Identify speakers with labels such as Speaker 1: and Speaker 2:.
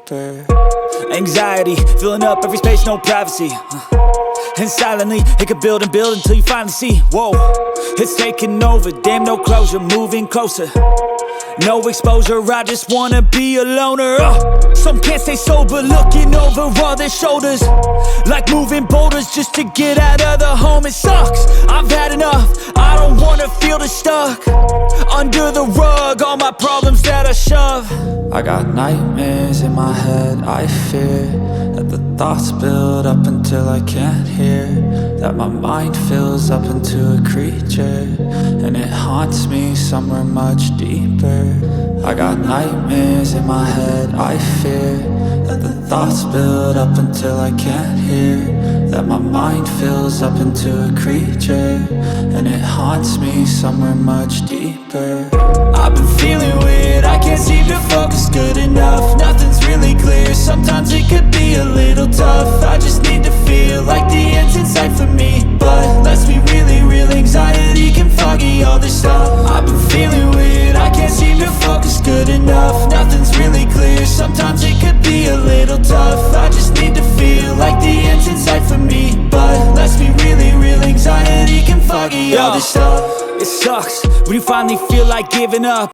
Speaker 1: deeper. Anxiety, filling up every space, no privacy. And silently, it could build and build until you finally see, whoa, it's taking over, damn, no closure, moving closer. No exposure, I just wanna be a loner. Some can't stay sober, looking over all their shoulders, like moving boulders just to get out of the home. It sucks, I've had enough, I don't wanna feel the stuck under the rug, all my problems that I shove. I got nightmares in my head, I fear that the thoughts build up until I can't hear, that my mind fills up into a creature, and it haunts me somewhere much deeper. I got nightmares in my head, I fear that the thoughts build up until I can't hear, that my mind fills up into a creature, and it haunts me somewhere much deeper. I've been feeling weird, I can't seem to focus good enough. Nothing's really clear, sometimes it could be a little tough. I just need to feel like the end's in sight for me, but let's be really real, anxiety can foggy all this stuff. I've been feeling weird, I can't seem to focus good enough. Nothing's really clear, sometimes it could be a little tough. I just need to feel like the end's in sight for me, but let's be really real, anxiety can foggy all this stuff. It sucks when you finally feel like giving up.